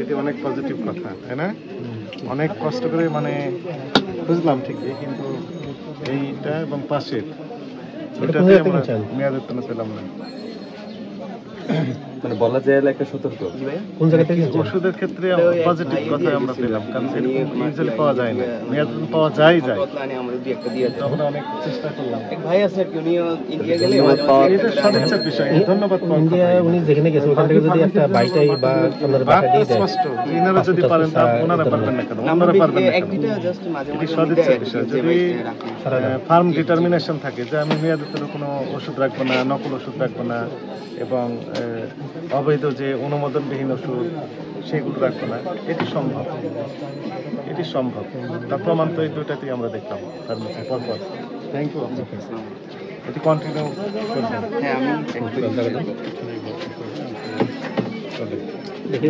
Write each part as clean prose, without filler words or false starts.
এটি অনেক পজিটিভ কথা, তাই না? অনেক কষ্ট করে মানে বুঝলাম ঠিকই, কিন্তু এইটা এবং পাশের ওইটাতে আমরা মেয়াদের জন্য পেলাম না। মানে বলা যায় একটা সতর্ক কোন জায়গা থেকে ওষুধের ক্ষেত্রে পজিটিভ কথা আমরা পেলাম, কারণ ইউজুয়ালি পাওয়া যায় না। মেয়াদ পাওয়া যায় তখন অনেক চেষ্টা করলাম। এক ভাই আছে আর কি, উনি ইন্ডিয়া গেলে এটা সদিচ্ছার বিষয়। ধন্যবাদ। ইন্ডিয়া উনি যেখানে গেছে ওখান থেকে যদি একটা বাইটাই বা আপনার বাসা দিয়ে দেয়, স্পষ্ট ইনারা যদি পারেন তা ওনারা পারবেন না কেন? ওনারা পারবেন না এক কেন? দুইটা জাস্ট মাঝে এটি মাঝে সদিচ্ছার বিষয়। যদি ফার্ম ডিটারমিনেশন থাকে যে আমি মেয়াদের জন্য কোনো ওষুধ রাখবো না, নকল ওষুধ রাখবো না, এবং অবৈধ যে অনুমোদনবিহীন ওষুধ সেগুলো রাখবো না, এটি সম্ভব। এটি সম্ভব, তার প্রমাণ তো এই দুইটাতেই আমরা দেখলাম ফার্মেসি পরপর। থ্যাংক ইউ আপনাকে। এটি কন্টিনিউ করবেন। হ্যাঁ আমি দেখি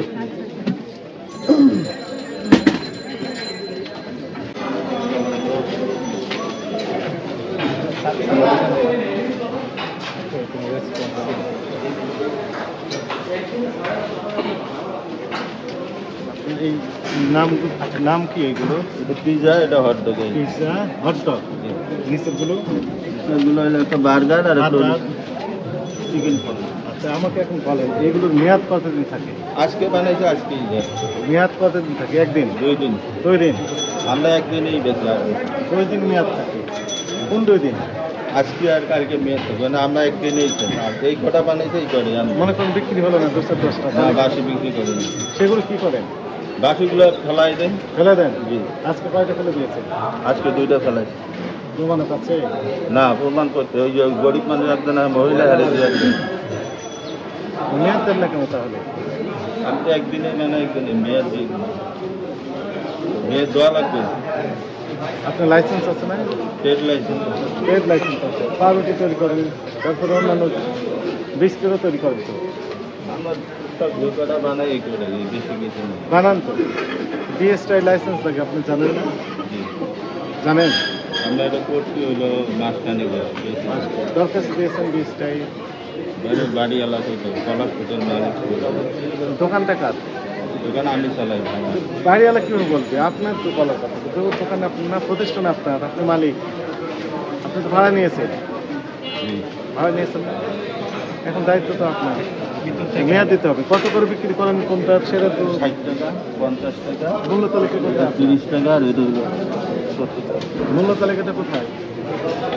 এই নাম কি এইগুলো? এটা পিজা, এটা হটডগ। Pizza, hot dog. নিচেরগুলো এগুলো হলো একটা বার্গার আর একটা চিকেন ফল। আচ্ছা, আমাকে এখন বলেন এইগুলোর মেয়াদ কতদিন থাকে? আজকে বানাইছে, আজকেই মেয়াদ কতদিন থাকে? একদিন? 2 দিন। 2 দিন? আমরা একদিনই বেচলাম। 2 দিন মেয়াদ থাকে। কোন 2 দিন? আজকে আর কালকে মেয়াদ থাকবে না, আমরা একদিনই আর এই কটা বানাইছে এই করে মনে করেন বিক্রি হলো না 10টা, না, বাসি বিক্রি করি না। সেগুলো কি করেন? বাসিগুলো ফেলাই দেন। ফেলে দেন? জি। আজকে কয়টা ফেলে দিয়েছে? আজকে 2টা ফেলাইছে। প্রমাণ আছে? না, প্রমাণ করতে ওই যে গরিব মানুষ একজন মহিলা হারে দিয়ে মেয়াদ দেন না কেন তাহলে? আমি তো একদিনে মানে একদিনে মেয়াদ দিই, মেয়াদ দেওয়া লাগবে। আপনার লাইসেন্স আছে না? Trade licence. ট্রেড লাইসেন্স আছে। পাউরুটি তৈরি করেন, তারপরে অন্যান্য বিস্কিটও তৈরি করেন তো? আমার সব যে কটা বানাই এই করে, বেশি কিছু নেই। বানান তো? বিএসটাই লাইসেন্স লাগে, আপনি জানেন না? জি জানেন? আমরা এটা করছি হইলো মাঝখানে দরখাস্ত দিয়েছেন বিএসটাই? বাড়ি এলাকায় তো কলার ফুটের মালিক। দোকানটা কার? দোকান আমি চালাই। বাড়িওয়ালা কিভাবে বলবে? আপনার তো বলার কথা। দোকান আপনার, প্রতিষ্ঠান আপনার, আপনি মালিক, আপনি তো ভাড়া নিয়েছেন। ভাড়া নিয়েছেন না? এখন দায়িত্ব তো আপনার, মেয়াদ দিতে হবে। কত করে বিক্রি করেন কোনটা সেটা তো? 60 টাকা, 50 টাকা, মূল্য তালিকা কোথায়? 30 টাকা আর এটা 70 টাকা। মূল্য তালিকাটা কোথায়?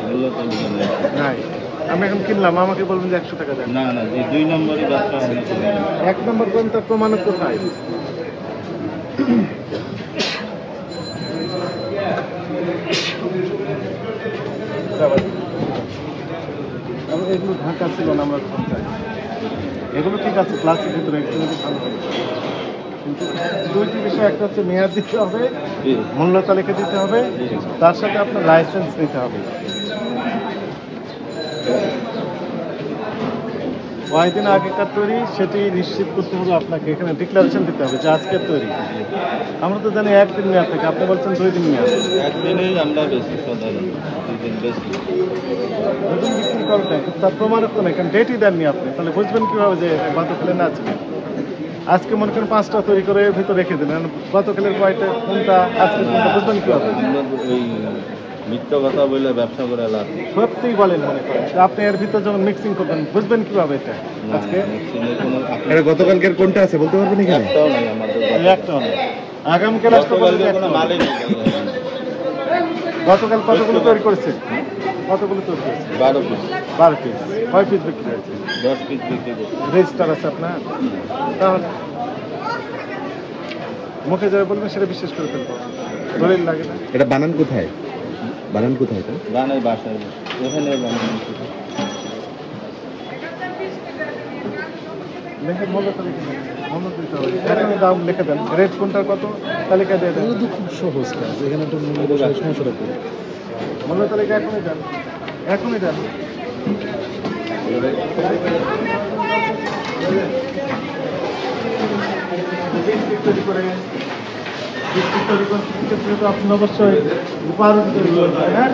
মূল্য তালিকা নেই। নাই। আমি এখন কিনলাম, আমাকে বলবেন যে 100 টাকা দেন। না না, যে 2 নম্বরই ব্যবসা হয়। 1 নম্বর করেন, তার প্রমাণ কোথায়? এগুলো ঢাকা ছিল না, আমরা এগুলো ঠিক আছে ক্লাসের ভিতরে একটু ভালো হবে, কিন্তু 2টি বিষয়, একটা হচ্ছে মেয়াদ দিতে হবে, মূল্য তালিকা দিতে হবে, তার সাথে আপনার লাইসেন্স নিতে হবে। কয়েকদিন আগেকার তৈরি সেটি নিশ্চিত করতে হবে আপনাকে, এখানে ডিক্লারেশন দিতে হবে যে আজকের তৈরি। আমরা তো জানি 1 দিন মেয়াদ থাকে, আপনি বলছেন 2 দিন মেয়াদ। একদিনেই আমরা বেশি সাধারণ 2 দিন বেশি। 2 দিন বিক্রি করবেন, তার প্রমাণের তো নেই, কারণ ডেটই দেননি আপনি। তাহলে বুঝবেন কীভাবে যে গতকালের না আজকে? আজকে মনে করেন 5টা তৈরি করে ভিতরে রেখে দিলেন, গতকালের কয়টা কোনটা আজকে কোনটা বুঝবেন কীভাবে? ওই মিথ্যা কথা বলে ব্যবসা করে লাভ। সত্যিই বলেন, মনে করেন আপনি এর ভিতরে যখন মিক্সিং করবেন বুঝবেন কিভাবে এটা? আজকে গতকালকের কোনটা আছে বলতে পারবেন এখানে? একটাও নেই আমাদের, একটাও নেই। আগামীকাল আসতে পারবেন? মালিক গতকাল কতগুলো তৈরি করেছে? কতগুলো তৈরি করেছে? 12 পিস। 12 পিস। কয় পিস বিক্রি হয়েছে? 10 পিস বিক্রি করছে। রেজিস্টার আছে আপনার? তাহলে মুখে যাবে বলবেন সেটা বিশ্বাস করে ফেলবো, দলিল লাগে না। এটা বানান কোথায়? বানান কোথায় এটা? বানাই বাসায়, ওখানে বানাই। লেখা মূল্য তালিকা মূল্য দিতে হবে, এখানে দাম লিখে দেন, রেট কোনটার কত তালিকা দিয়ে দেন। খুব সহজ কাজ, এখানে একটা মূল্য সমস্যাটা করে মূল্য তালিকা এখনই দেন, এখনই দেন। তৈরি করে আপনি অবশ্যই উপহার তৈরি করবেন, হ্যাঁ।